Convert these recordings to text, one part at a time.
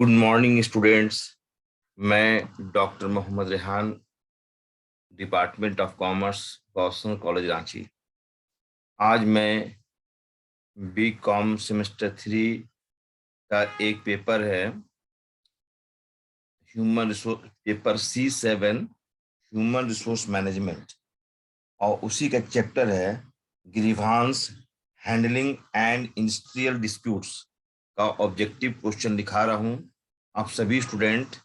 Good morning students. मैं doctor Mohammad Rehan, department of commerce, Gossner college Ranchi. आज मैं बी कॉम सेमेस्टर 3 का एक पेपर है, human resource paper C7, human resource management, और उसी का चैप्टर है grievance handling and industrial disputes का ऑब्जेक्टिव क्वेश्चन दिखा रहा हूँ। आप सभी स्टूडेंट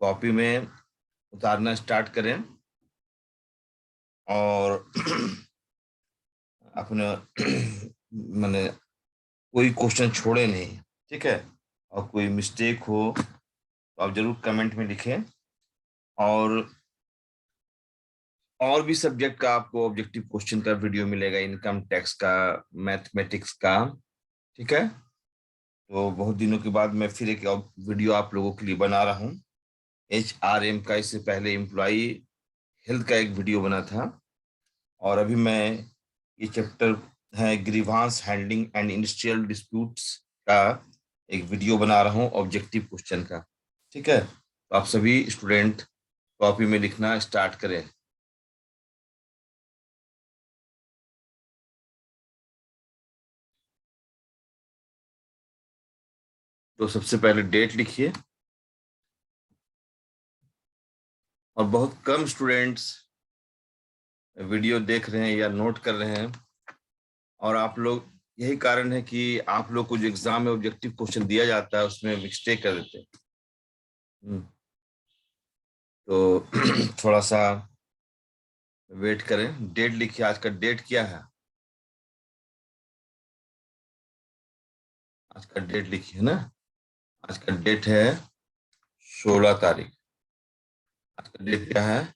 कॉपी में उतारना स्टार्ट करें और अपने मैंने कोई क्वेश्चन छोड़े नहीं, ठीक है। और कोई मिस्टेक हो तो आप जरूर कमेंट में लिखें। और भी सब्जेक्ट का आपको ऑब्जेक्टिव क्वेश्चन का वीडियो मिलेगा, इनकम टैक्स का, मैथमेटिक्स का, ठीक है। तो बहुत दिनों के बाद मैं फिर एक वीडियो आप लोगों के लिए बना रहा हूँ। HRM का, इससे पहले एम्प्लॉई हेल्थ का एक वीडियो बना था, और अभी मैं ये चैप्टर है grievance handling and industrial disputes का एक वीडियो बना रहा हूँ ऑब्जेक्टिव क्वेश्चन का, ठीक है। तो आप सभी स्टूडेंट कॉपी में लिखना स्टार्ट करें। तो सबसे पहले डेट लिखिए, और बहुत कम स्टूडेंट्स वीडियो देख रहे हैं या नोट कर रहे हैं, और आप लोग, यही कारण है कि आप लोग को जो एग्जाम में ऑब्जेक्टिव क्वेश्चन दिया जाता है उसमें मिस्टेक कर देते हैं। तो थोड़ा सा वेट करें। डेट लिखिए, आज का डेट क्या है? आज का डेट लिखिए ना। आज का डेट है 16 तारीख। आज का डेट क्या है?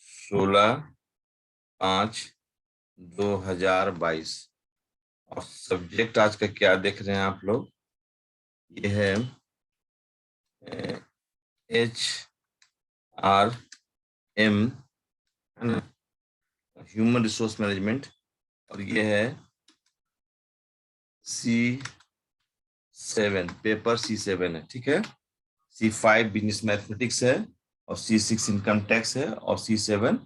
16/5/2022। और सब्जेक्ट आज का क्या देख रहे हैं आप लोग? ये है HRM, है ना, ह्यूमन रिसोर्स मैनेजमेंट। और ये है C7, पेपर C7 है, ठीक है। C5 बिजनेस मैथमेटिक्स है, और C6 इनकम टैक्स है, और C7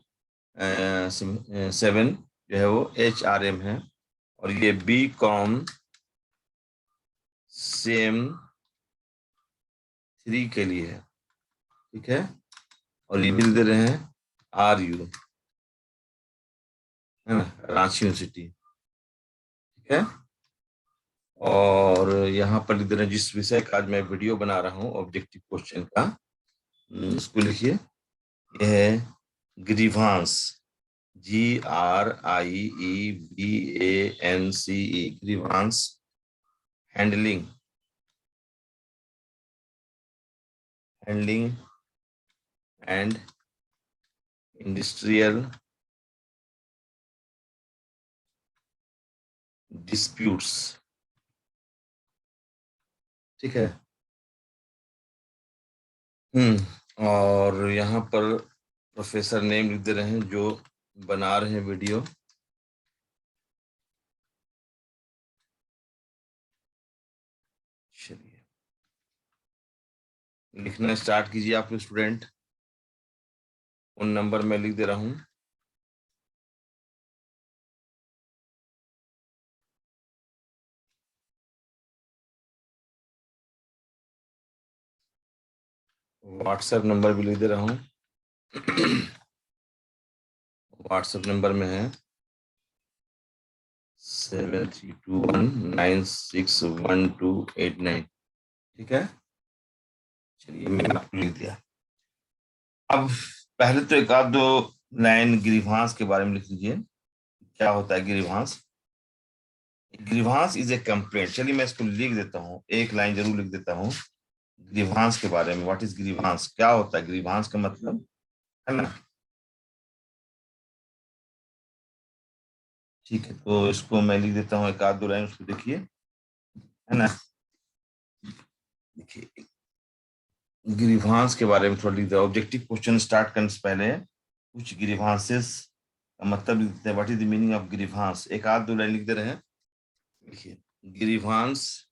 7 जो है वो HRM है। और ये B.Com सेम 3 के लिए है, ठीक है। और ये मिल दे रहे हैं RU, है ना, रांची यूनिवर्सिटी, ठीक है। और यहाँ पर लिख दे रहे हैं जिस विषय का आज मैं वीडियो बना रहा हूँ ऑब्जेक्टिव क्वेश्चन का, इसको लिखिए। यह है grievance, GRIEVANCE, grievance handling and industrial disputes, ठीक है। और यहाँ पर प्रोफेसर नेम लिख दे रहे हैं जो बना रहे हैं वीडियो। चलिए, लिखना स्टार्ट कीजिए आप स्टूडेंट। उन नंबर में लिख दे रहा हूँ। व्हाट्सएप नंबर भी लिख दे रहा हूँ। व्हाट्सएप नंबर में है 7321961289, ठीक है। चलिए, मैंने आपको लिख दिया। अब पहले तो एक आध दो लाइन ग्रीवांस के बारे में लिख लीजिए। क्या होता है grievance? Grievance is a complaint. चलिए मैं इसको लिख देता हूँ, एक लाइन जरूर लिख देता हूँ ग्रीवांस के बारे में। What is grievance? क्या होता है ग्रीवांस का मतलब, है ना। ठीक है, तो इसको मैं लिख देता हूँ, एक आध दो लाइन उसको देखिए, है ना। देखिए, ग्रीवांस के बारे में थोड़ा लिख दिया। ऑब्जेक्टिव क्वेश्चन स्टार्ट करने से पहले कुछ ग्रीवांसेस का मतलब लिख देते हैं। What is the meaning of grievance? एक आध दो लाइन लिख दे रहे हैं। देखिए, ग्रीवांस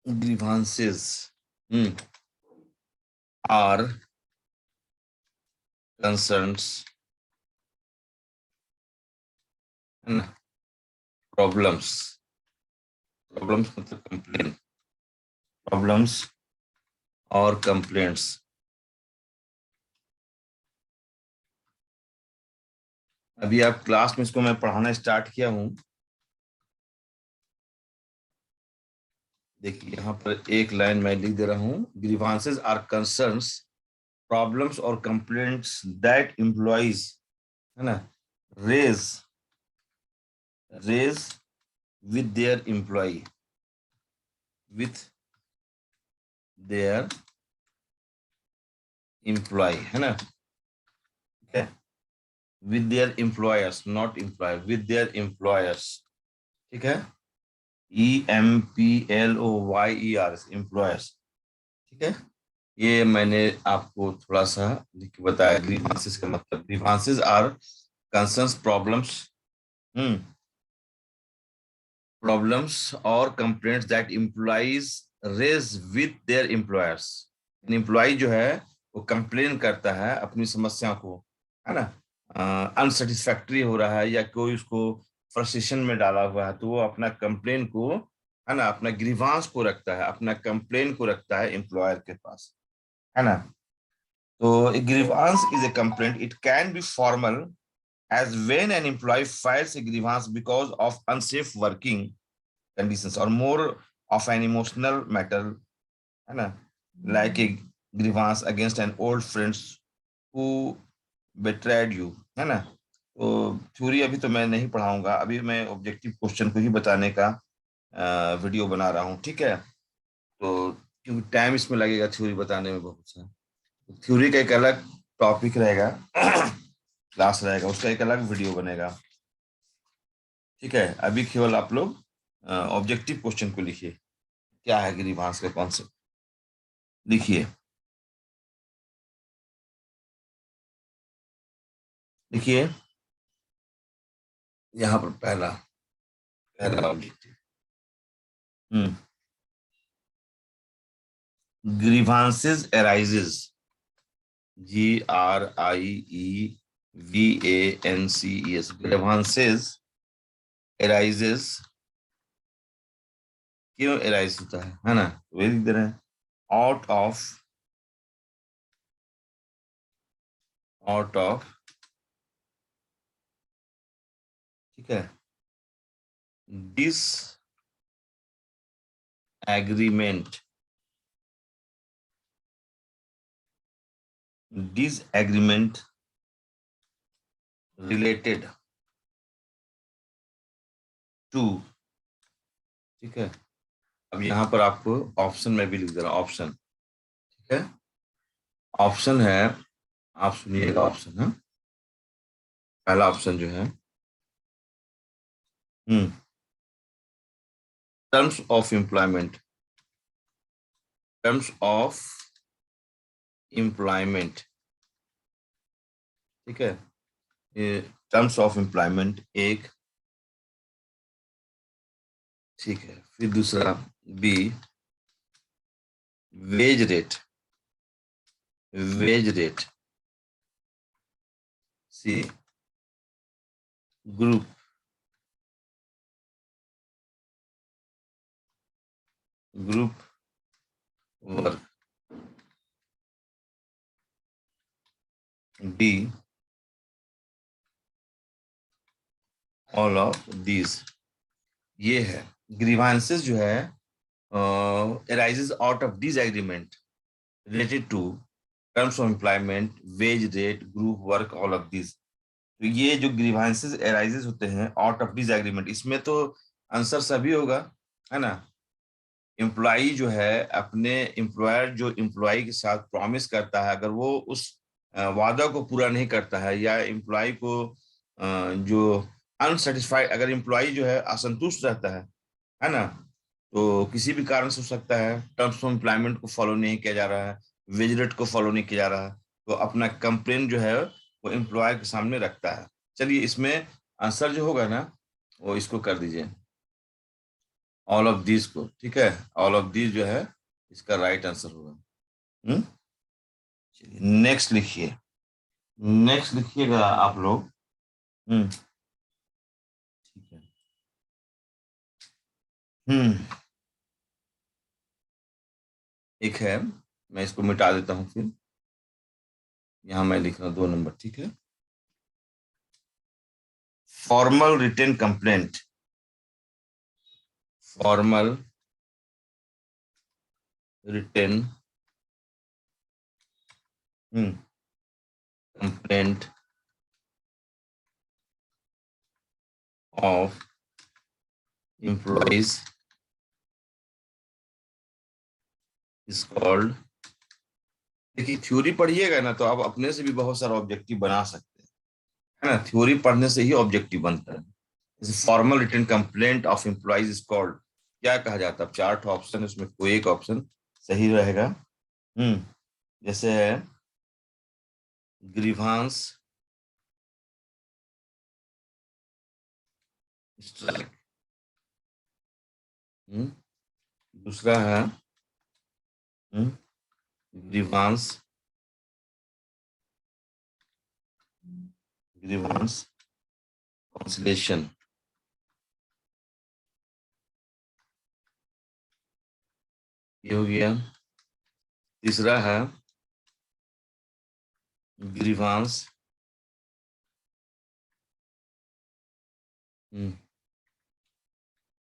grievances are concerns, है ना, प्रॉब्लम्स, प्रॉब्लम्स मतलब कंप्लेन, प्रॉब्लम्स और कंप्लेंट्स। अभी आप क्लास में इसको मैं पढ़ाना स्टार्ट किया हूँ। देखिए यहाँ पर एक लाइन मैं लिख दे रहा हूँ, ग्रीवांसेस आर कंसर्न्स, प्रॉब्लम्स और कंप्लेंट्स दैट एम्प्लॉइज, है ना, raise raise with their employee, with their employee, है ना, ठीक है, with their employers, not employee, with their employers, ठीक है, EMPLOYERS, एम्प्लॉयर्स, ठीक है। ये मैंने आपको थोड़ा सा लिख के बताया। ग्रीवांसेस का मतलब, grievances are concerns, problems, problems और complaints that employees raise with their employers. Employee जो है वो कंप्लेन करता है अपनी समस्या को, है ना, अनसेटिस्फैक्ट्री हो रहा है या कोई उसको फ्रस्ट्रेशन में डाला हुआ है, तो वो अपना कंप्लेन को, है ना, अपना ग्रीवांस को रखता है, अपना कंप्लेन को रखता है एम्प्लॉयर के पास, है ना। So a grievance is a complaint. It can be formal, as when an employee files a grievance because of unsafe working conditions, or more of an emotional matter, है ना, like a grievance against an old friend who betrayed you, है ना। तो theory अभी तो मैं नहीं पढ़ाऊंगा, अभी मैं ऑब्जेक्टिव क्वेश्चन को ही बताने का वीडियो बना रहा हूँ, ठीक है। तो क्योंकि टाइम इसमें लगेगा थ्योरी बताने में बहुत सा, थ्योरी का एक अलग टॉपिक रहेगा, क्लास रहेगा, उसका एक अलग वीडियो बनेगा, ठीक है। अभी केवल आप लोग ऑब्जेक्टिव क्वेश्चन को लिखिए, क्या है ग्रीवांस का कॉन्सेप्ट, लिखिए, लिखिए यहाँ पर पहला, पहला objective, hmm, grievances arises, GRIEVANCES, grievances arises, क्यों अराइज होता है ना, वही लिख दे रहे हैं, आउट ऑफ, आउट ऑफ, ठीक है, disagreement, disagreement related to, ठीक है। अब यहाँ पर आपको ऑप्शन में भी लिख दे रहा हूँ, ऑप्शन, ठीक है। ऑप्शन है, आप सुनिएगा ऑप्शन है, पहला ऑप्शन जो है, terms of employment, terms of employment, ठीक है, ये टर्म्स ऑफ एम्प्लॉयमेंट एक, ठीक है। फिर दूसरा B, wage rate, wage rate, C, group, group work, D, all of these. ये है ग्रीवांसेस जो है, arises out of disagreement related to terms of employment, wage rate, group work, all of these। तो ये जो ग्रीवांसेस arises होते हैं out of disagreement, इसमें तो आंसर सभी होगा, है ना। एम्प्लॉई जो है अपने एम्प्लॉयर, जो एम्प्लॉई के साथ प्रॉमिस करता है, अगर वो उस वादा को पूरा नहीं करता है, या एम्प्लॉय को जो अनसेटिस्फाइड, अगर एम्प्लॉय जो है असंतुष्ट रहता है ना, तो किसी भी कारण से हो सकता है, टर्म्स ऑफ एम्प्लॉयमेंट को फॉलो नहीं किया जा रहा है, वेज रेट को फॉलो नहीं किया जा रहा है, तो अपना कंप्लेन जो है वो एम्प्लॉयर के सामने रखता है। चलिए इसमें आंसर जो होगा ना, वो इसको कर दीजिए, ऑल ऑफ दीज को, ठीक है, ऑल ऑफ दीज जो है इसका राइट आंसर होगा। हम्म, चलिए नेक्स्ट लिखिए, नेक्स्ट लिखिएगा आप लोग। हम्म, ठीक है। हम्म, एक है, मैं इसको मिटा देता हूँ फिर, यहाँ मैं लिख रहा हूँ 2 नंबर, ठीक है। Formal written complaint, formal written complaint of employees is called. देखिए थ्योरी पढ़िएगा ना तो आप अपने से भी बहुत सारा ऑब्जेक्टिव बना सकते हैं, है ना, थ्योरी पढ़ने से ही ऑब्जेक्टिव बनता है। जैसे formal written complaint of employees is called, क्या कहा जाता है? अब 4 ऑप्शन है, उसमें कोई एक ऑप्शन सही रहेगा। हम्म, जैसे है ग्रीवांस स्ट्राइक। दूसरा है ग्रीवांस, ग्रीवांस कांसलेशन। ये हो गया। तीसरा है ग्रीवांस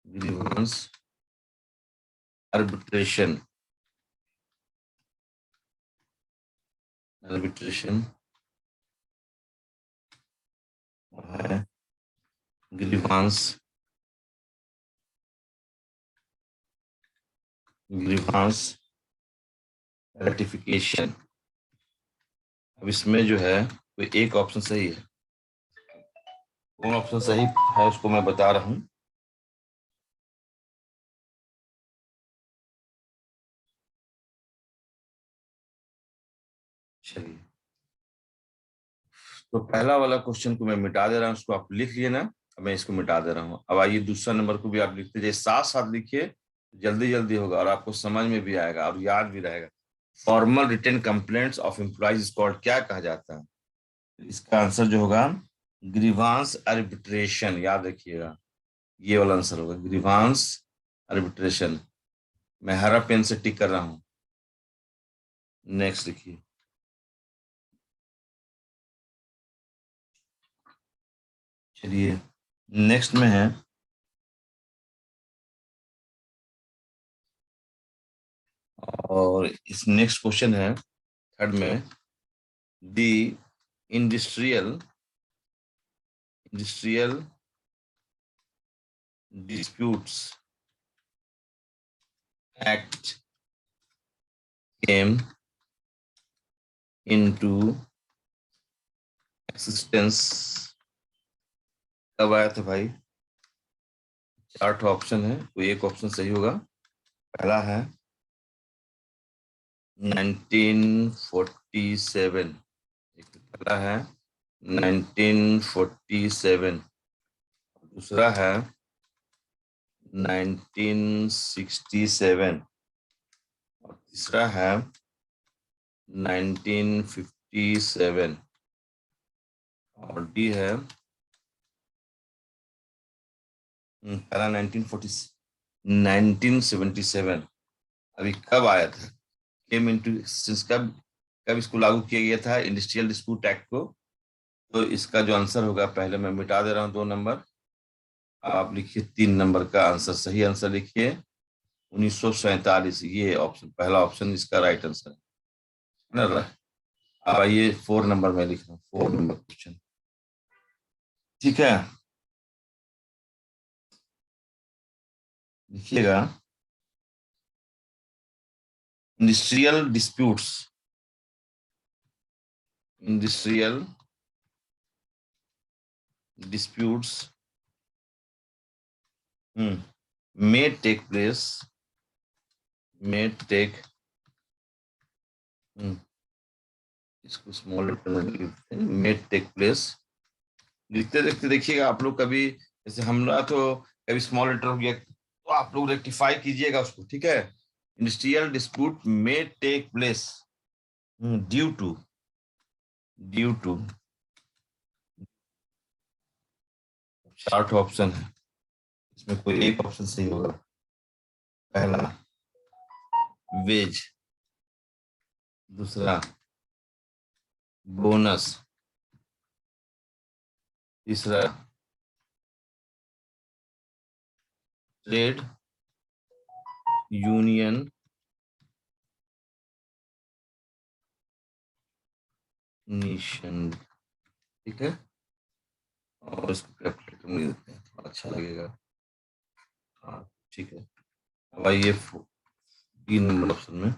ग्रीवांस आर्बिट्रेशन, आर्बिट्रेशन है ग्रीवांस, ग्रीवांस रेटिफिकेशन। अब इसमें जो है कोई एक ऑप्शन सही है, कौन ऑप्शन सही है उसको मैं बता रहा हूँ। चलिए, तो पहला वाला क्वेश्चन को मैं मिटा दे रहा हूँ, उसको आप लिख लिए ना, अब मैं इसको मिटा दे रहा हूँ। अब आइए दूसरा नंबर को भी आप लिखते जाइए, साथ साथ लिखिए, जल्दी जल्दी होगा और आपको समझ में भी आएगा और याद भी रहेगा। Formal written complaints of employees code क्या कहा जाता है? इसका आंसर जो होगा ग्रीवांस आर्बिट्रेशन, याद रखिएगा, ये वाला आंसर होगा ग्रीवांस आर्बिट्रेशन। मैं हरा पेन से टिक कर रहा हूँ। नेक्स्ट लिखिए। चलिए नेक्स्ट में है, और इस नेक्स्ट क्वेश्चन है थर्ड में, the industrial industrial disputes act came into existence, कब आया था भाई? 4 ऑप्शन है, कोई एक ऑप्शन सही होगा। पहला है 1947, पहला है 1947, दूसरा है 1967, और तीसरा है 1957, और डी है पहला 1977। अभी कब आया था? केम इनटू एक्सिस्टेंस कब, कब इसको लागू किया गया था, इंडस्ट्रियल डिस्प्यूट एक्ट को? तो इसका जो आंसर होगा, पहले मैं मिटा दे रहा हूँ 2 नंबर, आप लिखिए 3 नंबर का आंसर, सही आंसर लिखिए 1947, ये ऑप्शन, पहला ऑप्शन इसका राइट आंसर है ना। अब आइए 4 नंबर में लिख रहा हूँ, 4 नंबर क्वेश्चन, ठीक है, लिखिएगा। Industrial disputes, industrial disputes may take place, may take, इसको स्मॉल लेटर में लिखते हैं, may take place। लिखते लिखते देखिएगा आप लोग, कभी जैसे हमारा तो कभी स्मॉल लेटर हो गया, तो आप लोग रेक्टिफाई कीजिएगा उसको, ठीक है। इंडस्ट्रियल डिस्प्यूट में take place due to 4 option है, इसमें कोई एक ऑप्शन सही होगा। पहला वेज, दूसरा बोनस, तीसरा ट्रेड यूनियन, निशन, ठीक है। और इसको कैलकुलेटर में देते हैं, थोड़ा अच्छा लगेगा। हाँ ठीक है। अब आइए 3 नंबर ऑप्शन में।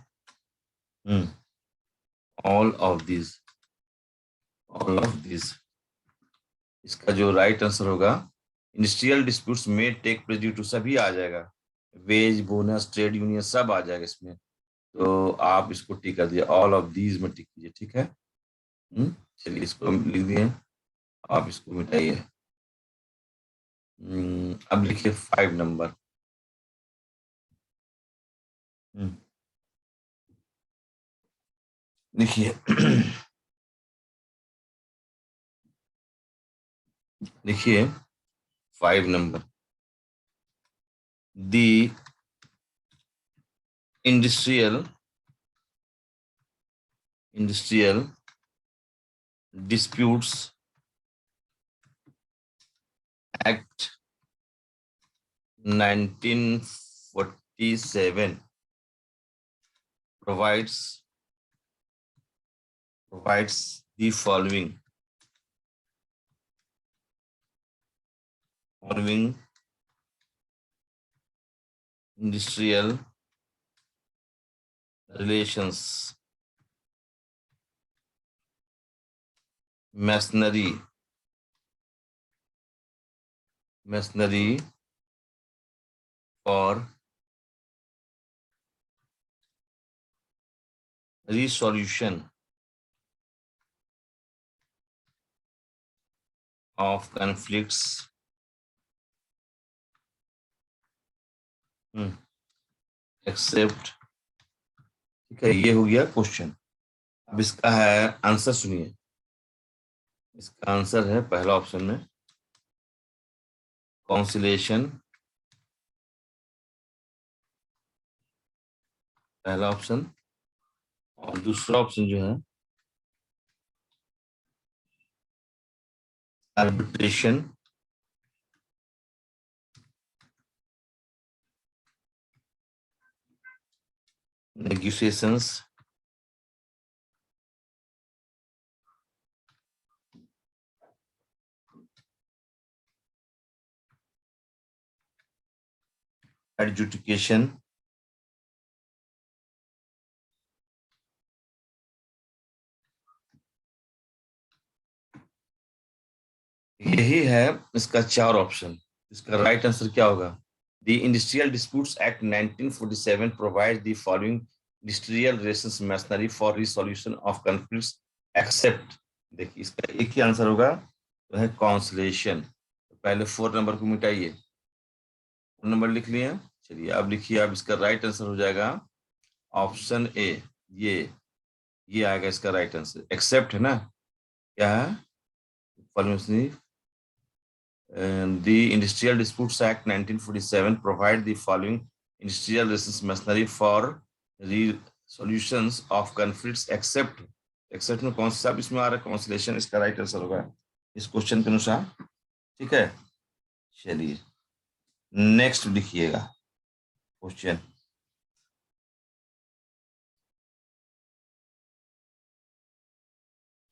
All of this, all of this, इसका जो राइट आंसर होगा, इंडस्ट्रियल डिस्प्यूट्स में टेक प्लेस ड्यू टू, सभी आ जाएगा। वेज, बोनस, ट्रेड यूनियन सब आ जाएगा इसमें। तो आप इसको टिक कर दिए, ऑल ऑफ दीज में टिक कीजिए, ठीक है। चलिए इसको हम लिख दिए, आप इसको मिटाइए। अब लिखिए 5 नंबर। लिखिए लिखिए 5 number. The industrial disputes act 1947 provides the following industrial relations: masonry for resolution of conflicts, except, ठीक है। ये हो गया क्वेश्चन। अब इसका है आंसर, सुनिए। इसका आंसर है पहला ऑप्शन में कॉन्सिलेशन, पहला ऑप्शन। और दूसरा ऑप्शन जो है आर्बिट्रेशन, नेगोशिएशंस, एडजुडिकेशन, यही है इसका 4 ऑप्शन। इसका राइट आंसर क्या होगा? The industrial disputes act 1947 provide the following industrial relations machinery for resolution of conflicts except, देखिए इसका एक ही आंसर होगा, तो है कॉन्सलेशन। तो पहले 4 नंबर को मिटाइए, 4 नंबर लिख लिए। चलिए अब लिखिए, अब इसका राइट आंसर हो जाएगा ऑप्शन ए। ये आएगा इसका राइट आंसर। एक्सेप्ट है ना, क्या है? The Industrial Disputes Act 1947 provide the following industrial relations machinery for resolutions of conflicts except में कौन सा इसमें आ रहा है? कॉन्सिलेशन इसका राइट आंसर होगा इस क्वेश्चन के अनुसार, ठीक है। चलिए नेक्स्ट लिखिएगा क्वेश्चन।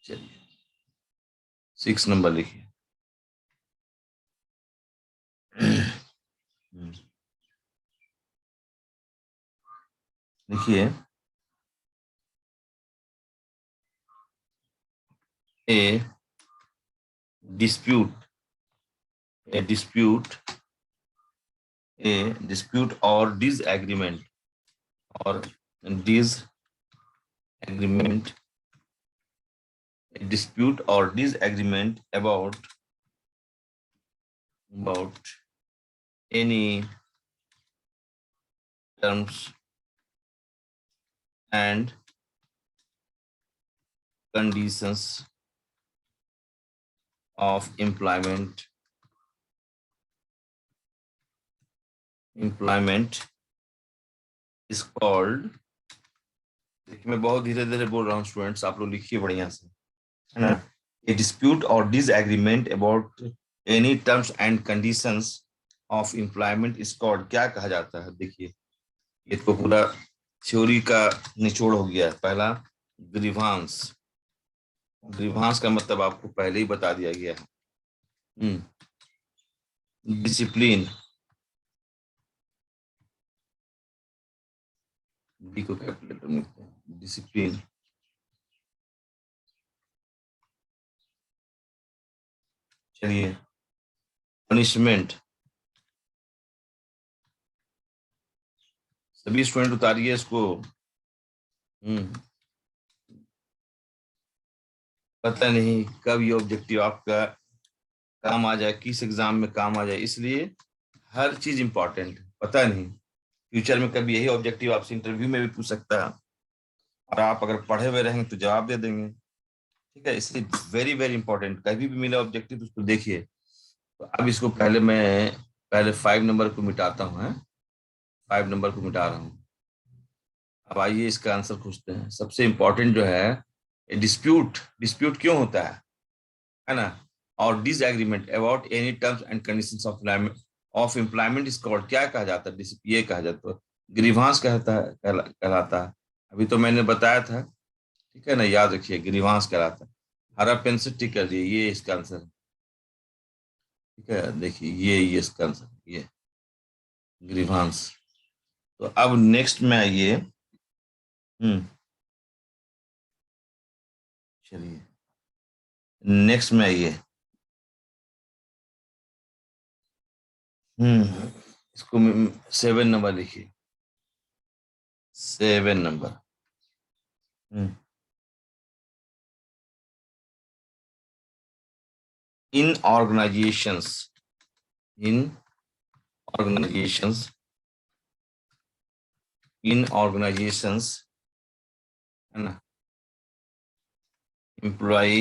चलिए 6 नंबर लिखिए। लिखिए ए dispute a dispute a dispute or disagreement a dispute or disagreement about any terms and conditions of employment is called, देखिए मैं बहुत धीरे धीरे बोल रहा हूँ स्टूडेंट्स, आप लोग लिखिए बढ़िया से, है ना। ए डिस्प्यूट और disagreement about any terms and conditions of employment is called, क्या कहा जाता है। देखिए ये तो पूरा थ्योरी का निचोड़ हो गया है। पहला ग्रीवांस, ग्रीवांस का मतलब आपको पहले ही बता दिया गया है। डिसिप्लिन, डी को कैपिटल में लिखते हैं, डिसिप्लिन। चलिए पनिशमेंट, सभी स्टूडेंट उतारिए इसको। पता नहीं कब ये ऑब्जेक्टिव आपका काम आ जाए, किस एग्जाम में काम आ जाए, इसलिए हर चीज इंपॉर्टेंट है। पता नहीं फ्यूचर में कभी यही ऑब्जेक्टिव आपसे इंटरव्यू में भी पूछ सकता है, और आप अगर पढ़े हुए रहेंगे तो जवाब दे देंगे। ठीक है, इसलिए वेरी वेरी इंपॉर्टेंट, कभी भी मिले ऑब्जेक्टिव तो उसको देखिए। तो अब इसको पहले 5 नंबर को मिटाता हूँ। 5 नंबर को मिटा रहा हूँ। अब आइए इसका आंसर खोजते हैं। सबसे इंपॉर्टेंट जो है डिस्प्यूट, डिस्प्यूट क्यों होता है ना। और disagreement about any terms and conditions of employment is called, क्या कहा जाता है, ये कहा जाता है ग्रीवांस कहता है, कहलाता है। अभी तो मैंने बताया था, ठीक है ना, याद रखिए ग्रीवांस कहलाता है। हरा पेन से टिक कर दिए, ये इसका आंसर है। ठीक है, देखिए ये इसका आंसर है, ये ग्रीवांस। तो अब नेक्स्ट में आइए। हम्म चलिए नेक्स्ट में आइए। इसको 7 नंबर लिखिए, 7 नंबर। हम्म इन ऑर्गेनाइजेशंस, इन ऑर्गेनाइजेशंस, इन ऑर्गेनाइजेशंस, है ना, एम्प्लॉय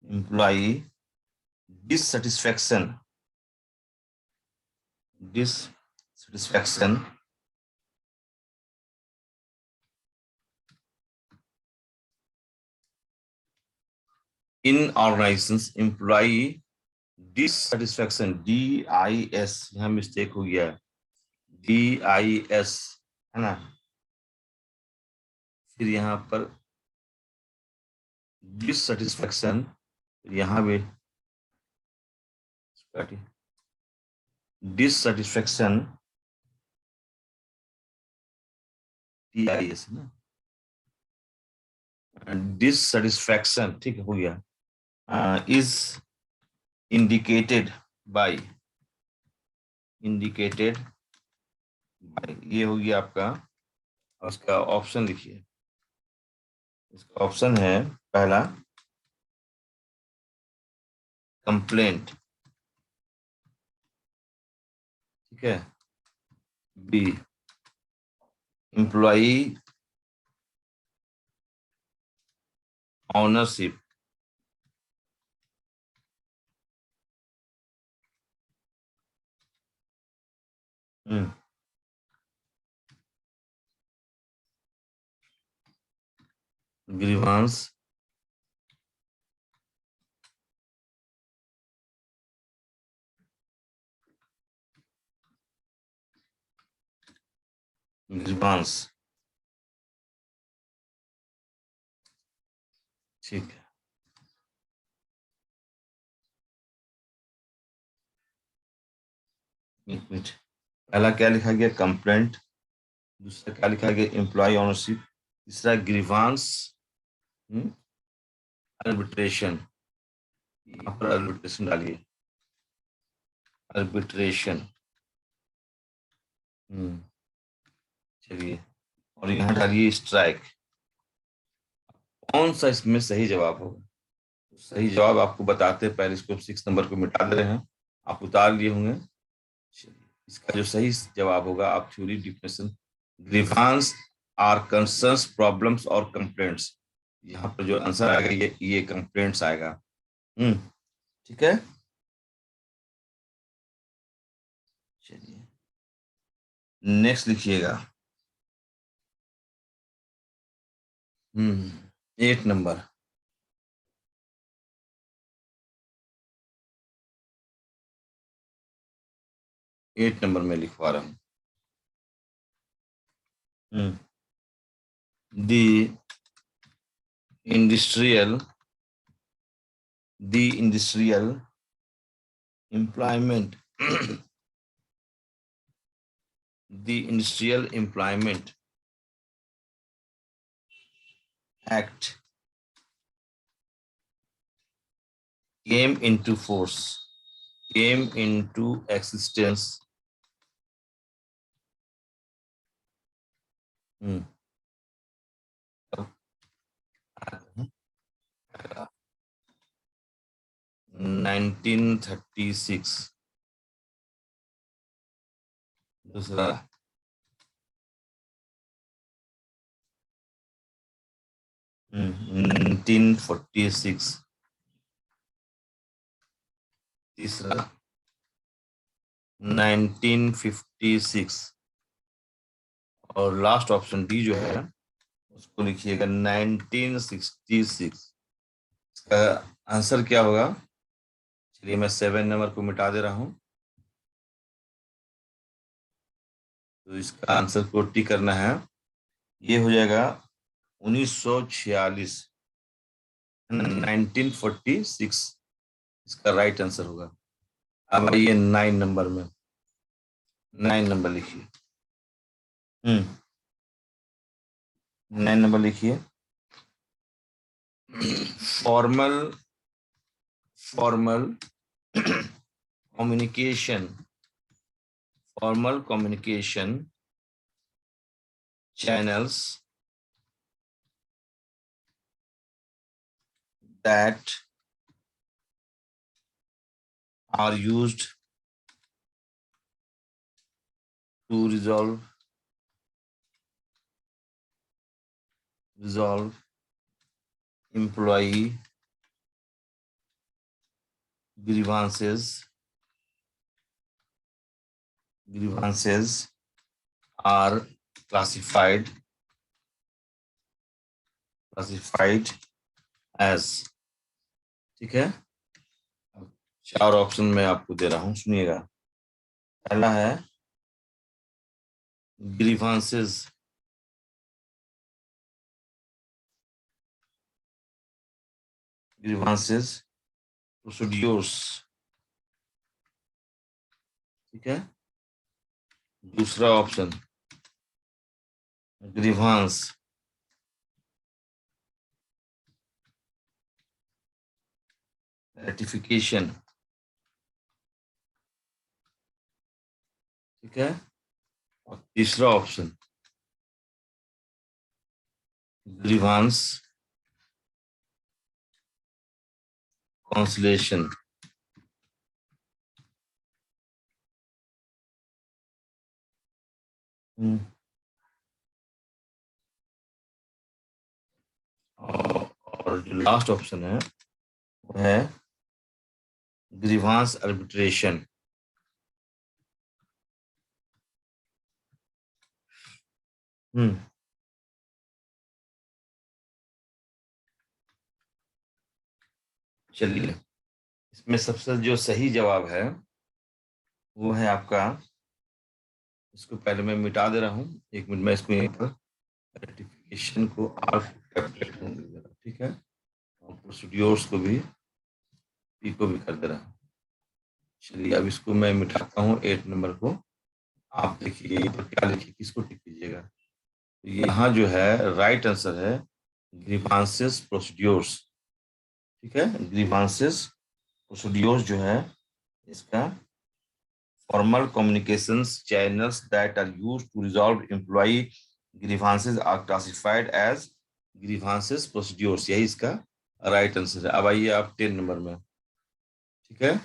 एम्प्लॉय डिससेटिस्फैक्शन, डिससेटिस्फैक्शन इन ऑर्गेनाइजेशंस, एम्प्लॉय डिससेटिस्फैक्शन, DIS, यहाँ मिस्टेक हो गया है, DIS, है ना। फिर यहाँ पर डिससेटिस्फैक्शन, यहाँ भी डिससेटिस्फैक्शन, DIS ना, डिससेटिस्फैक्शन, ठीक हो गया। Is indicated by, indicated by, ये हो गया आपका। और उसका ऑप्शन लिखिए। इसका ऑप्शन है पहला कंप्लेंट, ठीक है, B employee ownership, grievance, grievance, ठीक है। एक मिनट, पहला क्या लिखा गया, कंप्लेंट। दूसरा क्या लिखा गया, एम्प्लॉय ऑनरशिप। तीसरा ग्रीवांस, आर्बिट्रेशन, यहाँ पर आर्बिट्रेशन डालिए, आर्बिट्रेशन। चलिए, और यहाँ डालिए स्ट्राइक। कौन सा इसमें सही जवाब होगा, तो सही जवाब आपको बताते हैं। पहले इसको 6 नंबर को मिटा दे रहे हैं, आप उतार लिए होंगे। चलिए इसका जो सही जवाब होगा, आप theory definition, grievance are concerns, problems और कंप्लेंट्स। यहाँ पर जो आंसर आएगा ये कंप्लेंट्स आएगा। ठीक है, चलिए नेक्स्ट लिखिएगा। 8 नंबर। 8 नंबर में लिखवा रहा हूँ। दी industrial employment the Industrial Employment Act came into existence 1936। दूसरा 1946। तीसरा 1956। और लास्ट ऑप्शन डी जो है उसको लिखिएगा 1966। इसका आंसर क्या होगा? चलिए मैं 7 नंबर को मिटा दे रहा हूं। तो इसका आंसर को टिक करना है, ये हो जाएगा 1946, 1946 इसका राइट आंसर होगा। अब आइए 9 नंबर में। 9 नंबर लिखिए। 9 नंबर लिखिए। Formal communication channels that are used to resolve employee grievances are classified as। ठीक है, अब 4 ऑप्शन मैं आपको दे रहा हूं, सुनिएगा। पहला है ग्रीवांसेस, प्रोसीड्यूर्स। ठीक है, दूसरा ऑप्शन ग्रीवांस रेटिफिकेशन। ठीक है, और तीसरा ऑप्शन ग्रीवांस कॉन्सलेशन। और जो लास्ट ऑप्शन है वो है ग्रीवांस आर्बिट्रेशन। चलिए, इसमें सबसे जो सही जवाब है वो है आपका, इसको पहले मैं मिटा दे रहा हूँ, 1 मिनट में इसको यहीं पर रेटिफिकेशन को आर कैपिटल होंगे जरा। ठीक है, और प्रोसीड्योर्स को भी पी को भी कर दे रहा हूँ। चलिए अब इसको मैं मिटाता हूँ 8 नंबर को। आप देखिए यहाँ पर क्या लिखिए, किसको टिक कीजिएगा। तो यहाँ जो है राइट आंसर है ग्रीवांसेस प्रोसीड्योर्स। ठीक है, ग्रीवांसेस प्रोसीड्योर्स जो है इसका formal communications channels that are used to resolve employee grievances are classified as grievances procedures। यही इसका राइट आंसर है। अब आइए आप 10 नंबर में। ठीक है,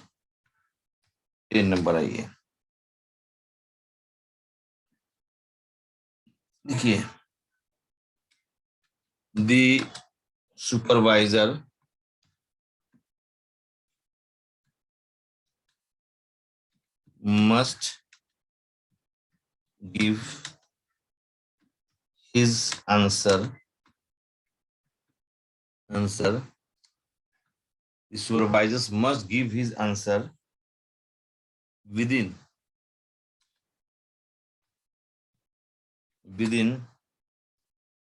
10 नंबर आइए। देखिए, the supervisor must give his answer. The supervisors must give his answer within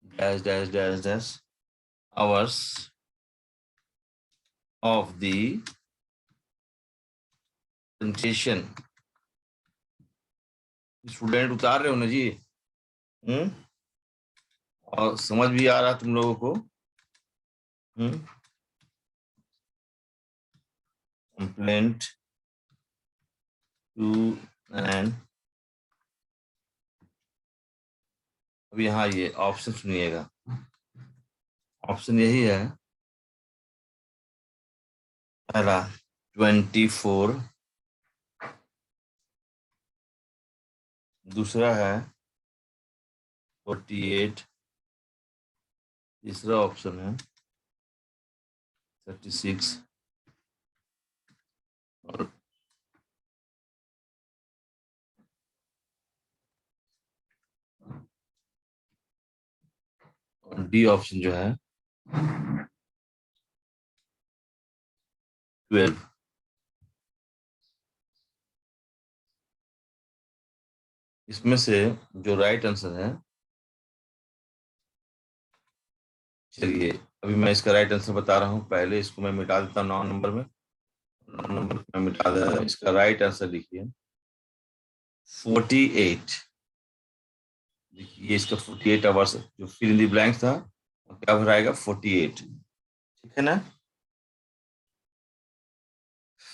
dash dash dash dash hours of the presentation. Student उतार रहे हो ना जी? और समझ भी आ रहा तुम लोगों को? कंप्लेंट टू एंड, अब यहाँ ये ऑप्शन सुनिएगा, ऑप्शन यही है। पहला 24, दूसरा है 48, तीसरा ऑप्शन है 36 और डी ऑप्शन जो है 12। इसमें से जो राइट आंसर है, चलिए अभी मैं इसका राइट आंसर बता रहा हूँ। पहले इसको मैं मिटा देता हूँ 9 नंबर में, 9 नंबर में मिटा दिया। इसका राइट आंसर लिखिए 48। देखिए इसका 48 आवर्स जो फिल इन द ब्लैंक था, क्या भराएगा 48, ठीक है ना?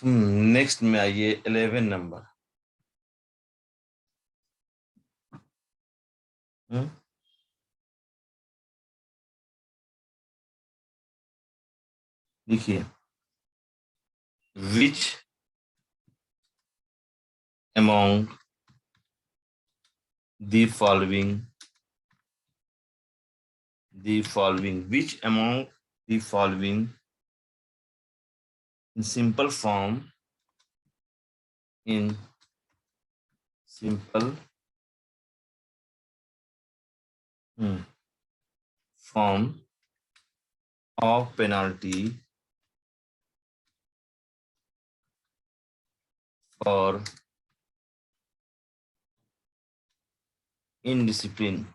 नेक्स्ट में आइए 11 नंबर। देखिए, विच among the following which among the following in simple form form of penalty for indiscipline,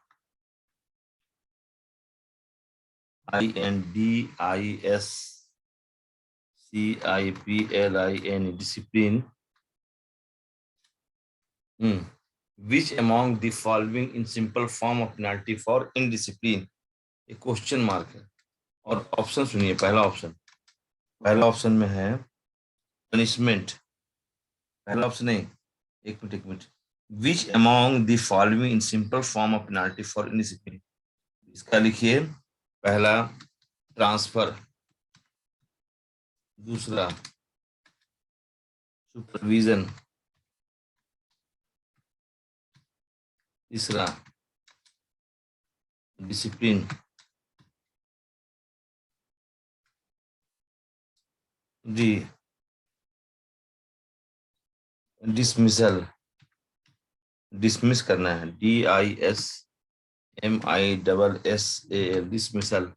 indiscipline, discipline, which among the following in simple form of penalty for indiscipline, एक question mark है। और option सुनिए, पहला option में है punishment, पहला option नहीं, एक minute, which among the following in simple form of penalty for indiscipline. इसका लिखिए, पहला ट्रांसफर, दूसरा सुपरविजन, तीसरा डिसिप्लिन, डी डिसमिसल, डिसमिस करना है, DISMISSAL, डिसमिसल।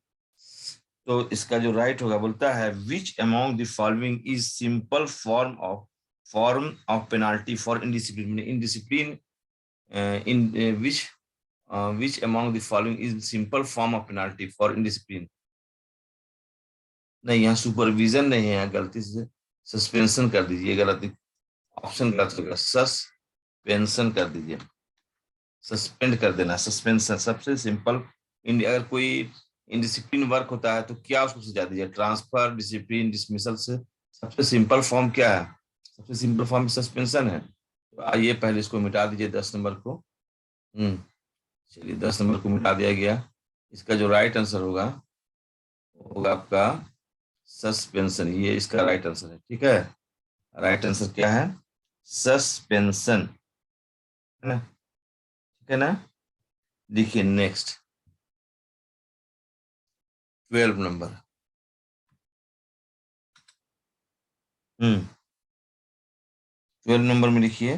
तो इसका जो राइट होगा, बोलता है which among the following is simple form of penalty for indiscipline, indiscipline in which among the following is simple form of penalty for indiscipline। नहीं, यहाँ सुपरविजन नहीं है, गलती से सस्पेंशन कर दीजिए, गलती ऑप्शन गलत होगा, सस्पेंशन कर दीजिए, सस्पेंड कर देना, सस्पेंशन सबसे सिंपल। अगर कोई इनडिसिप्लिन वर्क होता है तो क्या उसको सजा दीजिए, ट्रांसफर, डिसिप्लिन, डिसमिसल से सबसे सिंपल फॉर्म क्या है? सबसे सिंपल फॉर्म सस्पेंशन है। तो आइए पहले इसको मिटा दीजिए 10 नंबर को। चलिए 10 नंबर को मिटा दिया गया। इसका जो राइट आंसर होगा वो होगा आपका सस्पेंशन, ये इसका राइट आंसर है, ठीक है? राइट आंसर क्या है? सस्पेंशन, है ना? ठीक है ना? देखिए नेक्स्ट 12 नंबर। 12 नंबर में लिखिए।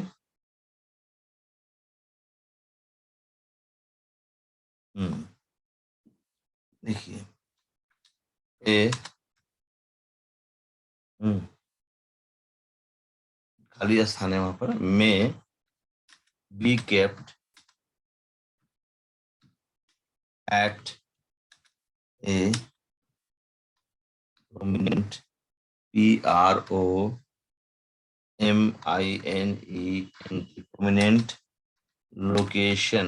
देखिए ए खाली स्थान है वहां पर, may be kept at A prominent PROMINENT prominent location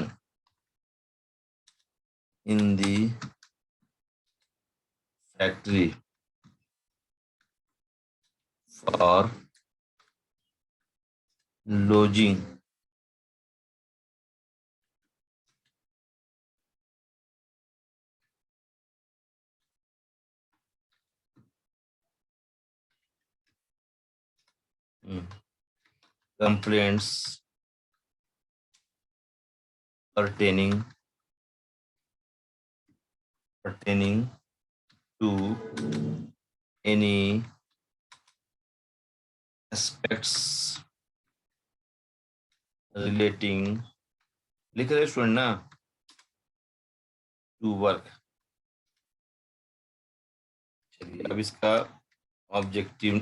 in the factory for lodging complaints pertaining to any aspects relating, लिख रहे स्टूडेंट ना, टू वर्क। चलिए अब इसका ऑब्जेक्टिव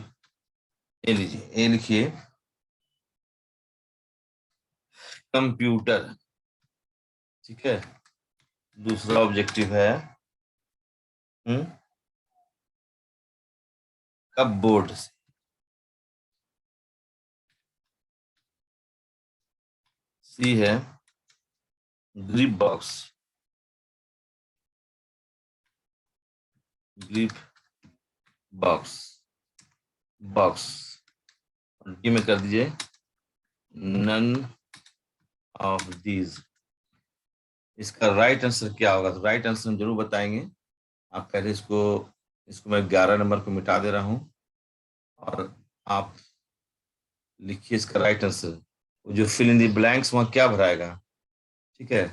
ए लीजिए, ए लिखिए कंप्यूटर, ठीक है। दूसरा ऑब्जेक्टिव है कपबोर्ड से, सी है grip box, grip box box, D में कर दीजिए नन ऑफ दीज। इसका राइट आंसर क्या होगा, तो राइट आंसर हम जरूर बताएंगे। आप पहले इसको मैं 11 नंबर को मिटा दे रहा हूं और आप लिखिए इसका राइट आंसर। वो जो फिल इन दी ब्लैंक्स वहां क्या भराएगा, ठीक है।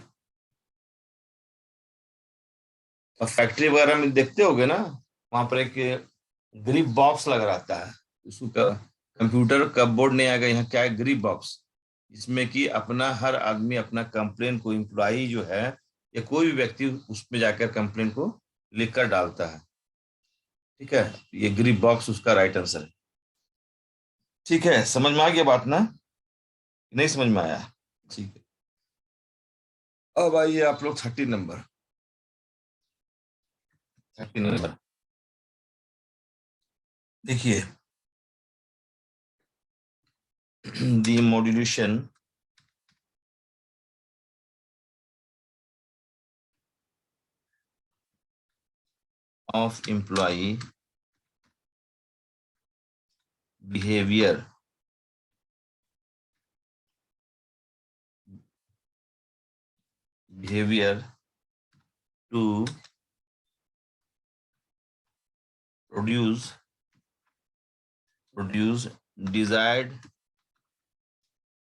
और फैक्ट्री वगैरह में देखते होगे ना, वहां पर एक ग्रिप बॉक्स लगा रहता है, उसको कंप्यूटर कपबोर्ड नहीं आएगा, यहाँ क्या है ग्रिप बॉक्स, जिसमें कि अपना हर आदमी अपना कंप्लेन को, एम्प्लॉई जो है या कोई भी व्यक्ति उसमें जाकर कंप्लेन को लिखकर डालता है, ठीक है। ये ग्रिप बॉक्स उसका राइट आंसर है, ठीक है। समझ में आ गया बात ना, नहीं समझ में आया, ठीक है। अब आइए आप लोग 30 नंबर, 30 नंबर देखिए दी modulation of employee behavior to produce desired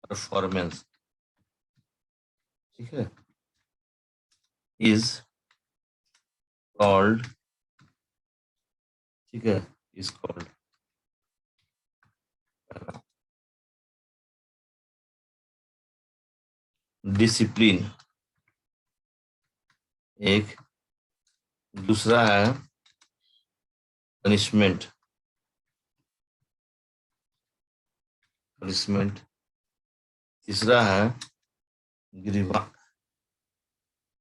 performance, ठीक है, is called, ठीक है, is called डिसिप्लिन, एक। दूसरा है पनिशमेंट, तीसरा है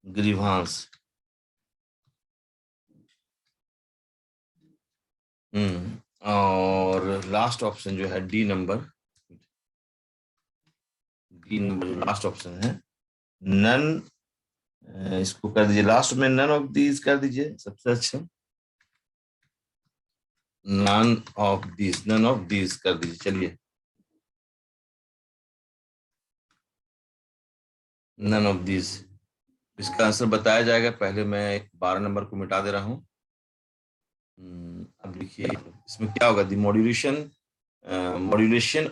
ग्रीवांस। और लास्ट ऑप्शन जो है डी नंबर लास्ट ऑप्शन है नन, इसको कर दीजिए लास्ट में नन ऑफ दीज कर दीजिए, सबसे अच्छा नन ऑफ दीज कर दीजिए। चलिए नन ऑफ दीज, इसका आंसर बताया जाएगा। पहले मैं 12 नंबर को मिटा दे रहा हूँ। अब लिखिए इसमें क्या होगा, the modulation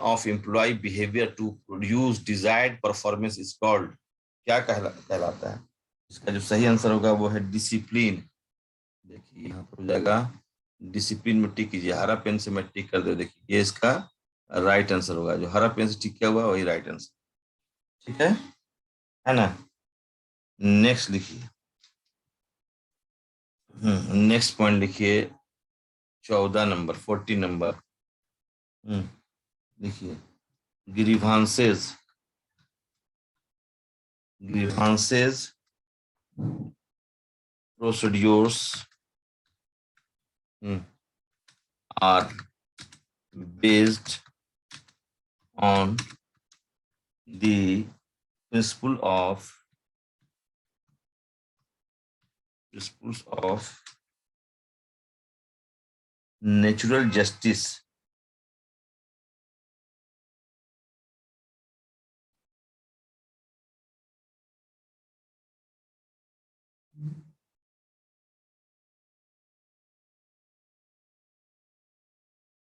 of employee behaviour to produce desired performance is called, क्या कहलाता है? इसका जो सही आंसर होगा वो है डिसिप्लिन। देखिए यहाँ पर हो जाएगा डिसिप्लिन में टिक कीजिए, हरा पेन से मैं टिक कर दे, देखिए ये इसका राइट आंसर होगा, जो हरा पेन से टिक किया हुआ वही राइट आंसर। ठीक है ना? नेक्स्ट लिखिए। नेक्स्ट पॉइंट लिखिए, 14 नंबर, 14 नंबर। लिखिए, grievances, grievances procedures are based on the principle of natural justice.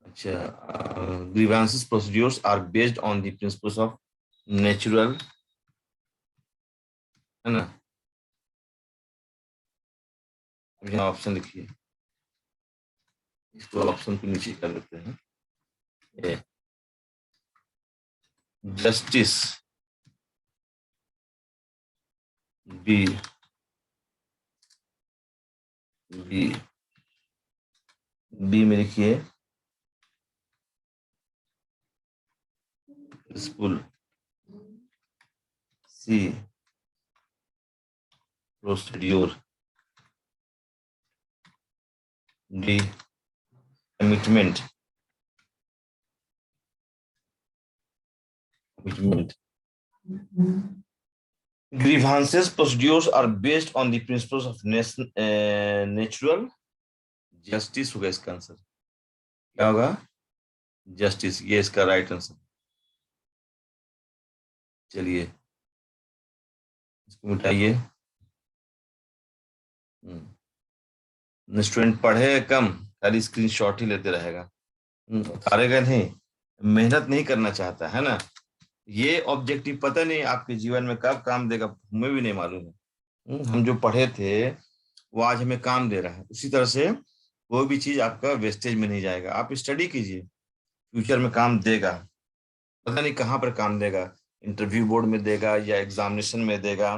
अच्छा, grievances procedures are based on the principles of natural, है ना? अब यहाँ ऑप्शन लिखिए, इसको ऑप्शन को नीचे कर लेते हैं। A, justice, B, B, B में लिखिए principle, C procedure, D commitment, commitment. Grievances procedures are based on the principles of natural justice होगा इसका आंसर। क्या होगा? जस्टिस, ये इसका राइट आंसर। चलिए इसको मिटाइए। स्टूडेंट पढ़े कम, खाली स्क्रीनशॉट ही लेते रहेगा, उतारेगा नहीं, मेहनत नहीं करना चाहता, है ना? ये ऑब्जेक्टिव पता नहीं आपके जीवन में कब काम देगा, हमें भी नहीं मालूम है। हम जो पढ़े थे वो आज हमें काम दे रहा है, उसी तरह से कोई भी चीज आपका वेस्टेज में नहीं जाएगा। आप स्टडी कीजिए, फ्यूचर में काम देगा। पता नहीं कहाँ पर काम देगा, इंटरव्यू बोर्ड में देगा या एग्जामिनेशन में देगा,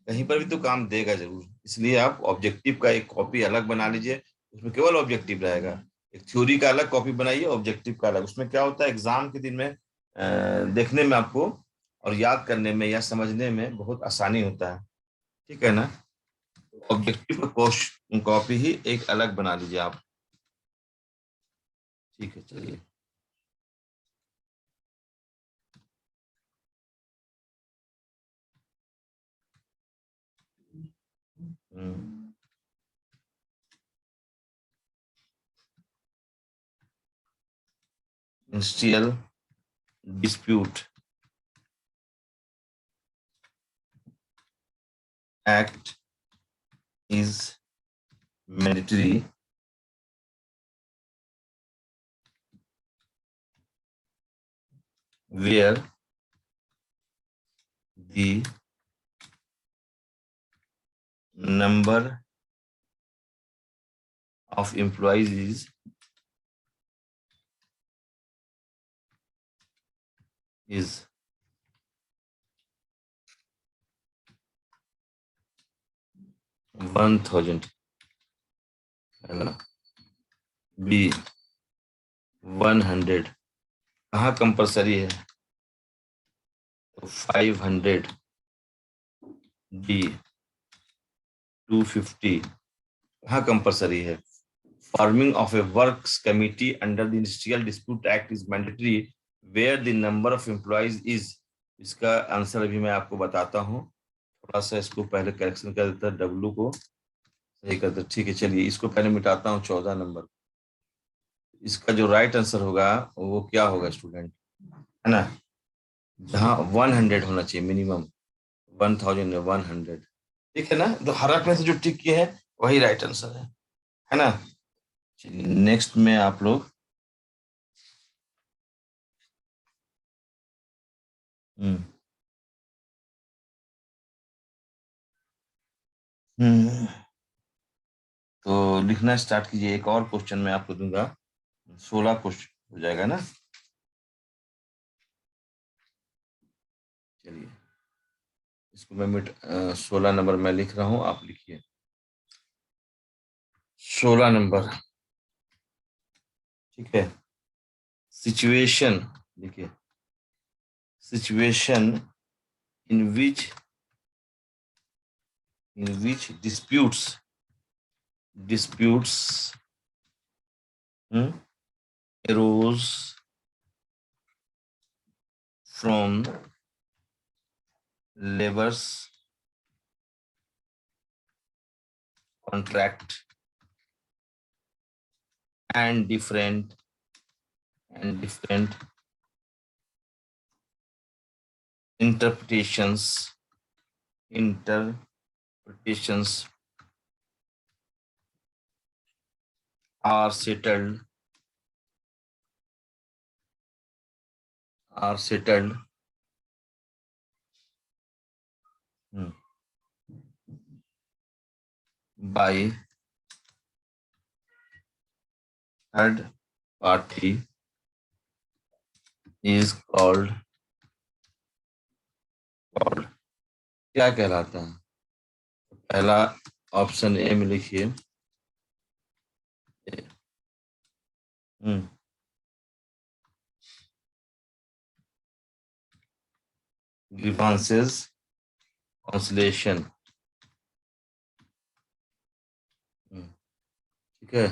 कहीं पर भी तो काम देगा जरूर। इसलिए आप ऑब्जेक्टिव का एक कॉपी अलग बना लीजिए, उसमें केवल ऑब्जेक्टिव रहेगा। एक थ्योरी का अलग कॉपी बनाइए, ऑब्जेक्टिव का अलग। उसमें क्या होता है, एग्जाम के दिन में देखने में आपको और याद करने में या समझने में बहुत आसानी होता है। ठीक है ना? ऑब्जेक्टिव का कॉपी ही एक अलग बना लीजिए आप। ठीक है, चलिए। Industrial Dispute Act is mandatory where the number of employees is 1000, है ना? बी 100, कहाँ कंपलसरी है? तो 500, डी 250, कहाँ कंपलसरी है? Forming of a works committee under the Industrial Dispute Act is mandatory where the number of employees is। इसका answer अभी मैं आपको बताता हूँ, थोड़ा सा इसको पहले करेक्शन कर देता, डब्लू को सही कर देता। ठीक है, चलिए इसको पहले मिटाता हूँ। 14 नंबर, इसका जो राइट आंसर होगा वो क्या होगा स्टूडेंट, है ना? जहाँ 100 होना चाहिए मिनिमम, 1100। ठीक है ना? तो हरा पेन से जो टिक किए हैं वही राइट आंसर है ना? चलिए नेक्स्ट में आप लोग हम्म तो लिखना स्टार्ट कीजिए। एक और क्वेश्चन मैं आपको दूंगा, 16 क्वेश्चन हो जाएगा ना। चलिए, इसको मैं 16 नंबर मैं लिख रहा हूँ, आप लिखिए 16 नंबर। ठीक है, सिचुएशन देखिए, situation in which disputes arose from labor's contract and different interpretations are settled hmm, by third party is called क्या कहलाता है? पहला ऑप्शन ए में लिखिए, grievances conciliation। ठीक है,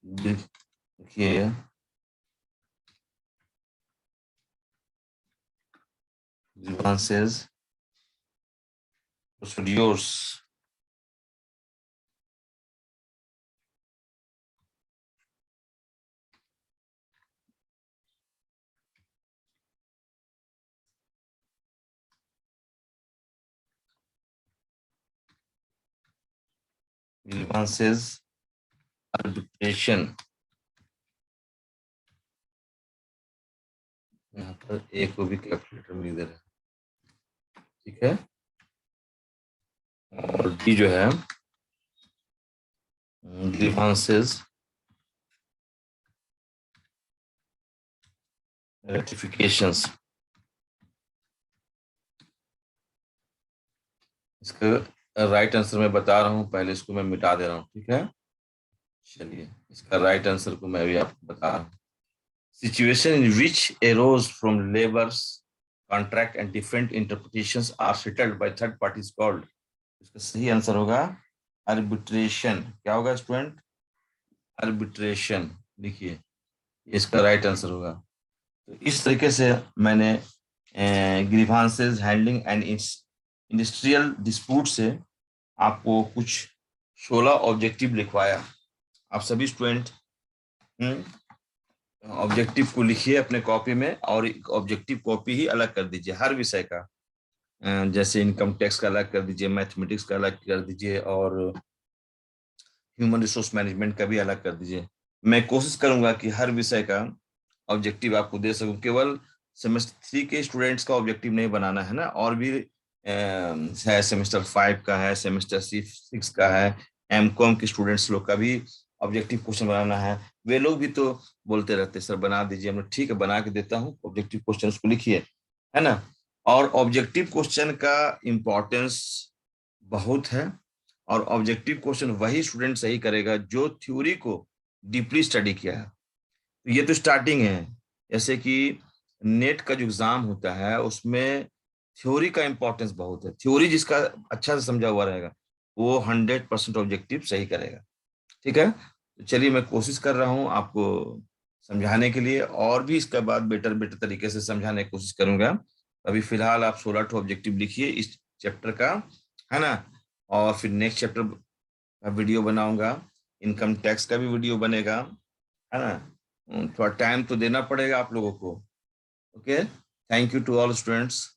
देखिए grievances procedures grievances arbitration। यहाँ पर ए को भी कैलकुलेटर में दे रहा है। ठीक है, और डी जो है grievances rectifications। इसका राइट आंसर मैं बता रहा हूँ, पहले इसको मैं मिटा दे रहा हूँ। ठीक है, चलिए इसका राइट आंसर को मैं भी आपको बता रहा हूँ। Situation in which arose from labor's contract and different interpretations are settled by third parties called। इसका सही आंसर होगा arbitration। क्या होगा स्टूडेंट? arbitration लिखिए, इसका राइट आंसर होगा। तो इस तरीके से मैंने grievances handling and industrial dispute से आपको कुछ 16 ऑब्जेक्टिव लिखवाया। आप सभी स्टूडेंट ऑब्जेक्टिव को लिखिए अपने कॉपी में, और ऑब्जेक्टिव कॉपी ही अलग कर दीजिए हर विषय का। जैसे इनकम टैक्स का अलग कर दीजिए, मैथमेटिक्स का अलग कर दीजिए, और ह्यूमन रिसोर्स मैनेजमेंट का भी अलग कर दीजिए। मैं कोशिश करूंगा कि हर विषय का ऑब्जेक्टिव आपको दे सकूं। केवल सेमेस्टर 3 के स्टूडेंट्स का ऑब्जेक्टिव नहीं बनाना है ना, और भी है, सेमेस्टर 5 का है, सेमेस्टर 6 का है, एमकॉम के स्टूडेंट्स लोग का भी ऑब्जेक्टिव क्वेश्चन बनाना है। वे लोग भी तो बोलते रहते सर बना दीजिए। हमने ठीक है, बना के देता हूँ, ऑब्जेक्टिव क्वेश्चन उसको लिखिए, है ना। और ऑब्जेक्टिव क्वेश्चन का इम्पोर्टेंस बहुत है, और ऑब्जेक्टिव क्वेश्चन वही स्टूडेंट सही करेगा जो थ्योरी को डीपली स्टडी किया है। तो ये तो स्टार्टिंग है। जैसे कि नेट का जो एग्जाम होता है उसमें थ्योरी का इम्पोर्टेंस बहुत है। थ्योरी जिसका अच्छा से समझा हुआ रहेगा वो 100% ऑब्जेक्टिव सही करेगा। ठीक है, तो चलिए मैं कोशिश कर रहा हूँ आपको समझाने के लिए, और भी इसके बाद बेटर बेटर तरीके से समझाने की कोशिश करूंगा। अभी फिलहाल आप 16 ऑब्जेक्टिव लिखिए इस चैप्टर का, है ना। और फिर नेक्स्ट चैप्टर का वीडियो बनाऊंगा, इनकम टैक्स का भी वीडियो बनेगा, है ना। थोड़ा टाइम तो देना पड़ेगा आप लोगों को। Okay, thank you to all students.